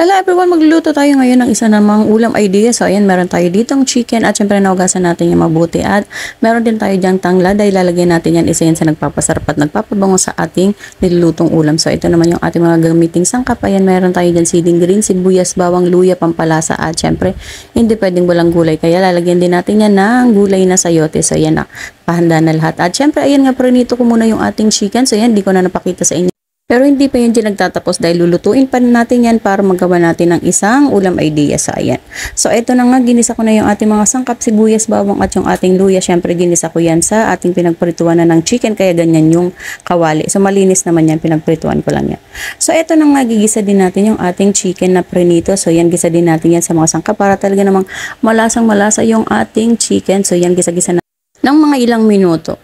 Hello everyone, magluluto tayo ngayon ng isa namang ulam idea. So ayan, meron tayo ditong chicken at syempre naugasan natin yung mabuti at meron din tayo dyang tanglad ay lalagyan natin yan, isa yan sa nagpapasarap at nagpapabango sa ating nilulutong ulam. So ito naman yung ating mga gamiting sangkap. Ayan, meron tayo dyan siling green, sibuyas, bawang, luya, pampalasa at syempre hindi pwedeng walang gulay. Kaya lalagyan din natin yan ng gulay na sayote. So ayan na, pahanda na lahat. At syempre ayan nga, prinito ko muna yung ating chicken. So ayan, di ko na napakita sa inyo. Pero hindi pa yan dyan nagtatapos dahil lulutuin pa natin yan para magawa natin ng isang ulam idea sa ayan. So ito na nga, ginisa ko na yung ating mga sangkap, sibuyas, bawang at yung ating luya. Syempre ginisa ko yan sa ating pinagprituan na ng chicken kaya ganyan yung kawali. So malinis naman yan, pinagprituan ko lang yan. So ito na nga, gigisa din natin yung ating chicken na prinito. So yan, gisa din natin yan sa mga sangkap para talaga namang malasang malasa yung ating chicken. So yan, gisa-gisa na ng mga ilang minuto.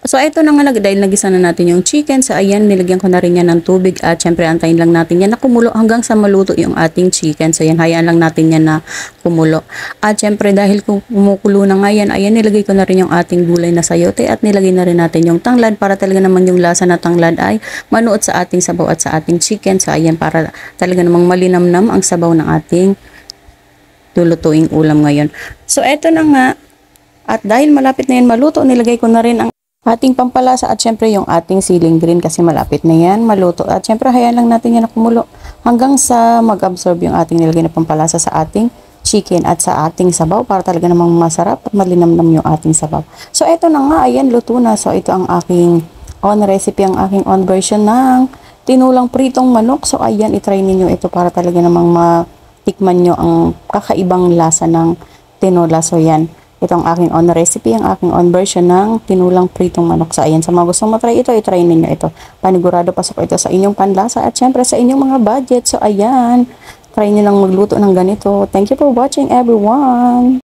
So, ito na nga, dahil nagisa na natin yung chicken. So, ayan, nilagyan ko na rin yan ng tubig. At, syempre, antayin lang natin yan na kumulo hanggang sa maluto yung ating chicken. So, yan, hayaan lang natin yan na kumulo. At, syempre, dahil kumukulo na nga yan, ayan, nilagay ko na rin yung ating gulay na sayote. At, nilagay na rin natin yung tanglad para talaga naman yung lasa na tanglad ay manuot sa ating sabaw at sa ating chicken. So, ayan, para talaga namang malinamnam ang sabaw ng ating lulutuing ulam ngayon. So, eto na nga. At, dahil malapit na yan maluto, nilagay ko na rin ang ating pampalasa at syempre yung ating siling green kasi malapit na yan maluto. At syempre hayaan lang natin yan na kumulo hanggang sa mag-absorb yung ating nilagay na pampalasa sa ating chicken at sa ating sabaw para talaga namang masarap at malinamnam yung ating sabaw. So eto na nga, ayan, luto na. So ito ang aking on recipe, ang aking on version ng tinulang pritong manok. So ayan, itry ninyo ito para talaga namang matikman nyo ang kakaibang lasa ng tinola. So yan. Itong aking on recipe, ang aking on version ng tinulang pritong manok. So, ayan, sa mga gustong matry ito, itry ninyo ito. Panigurado pasok ito sa inyong panlasa at syempre sa inyong mga budget. So, ayan, try nyo lang magluto ng ganito. Thank you for watching, everyone!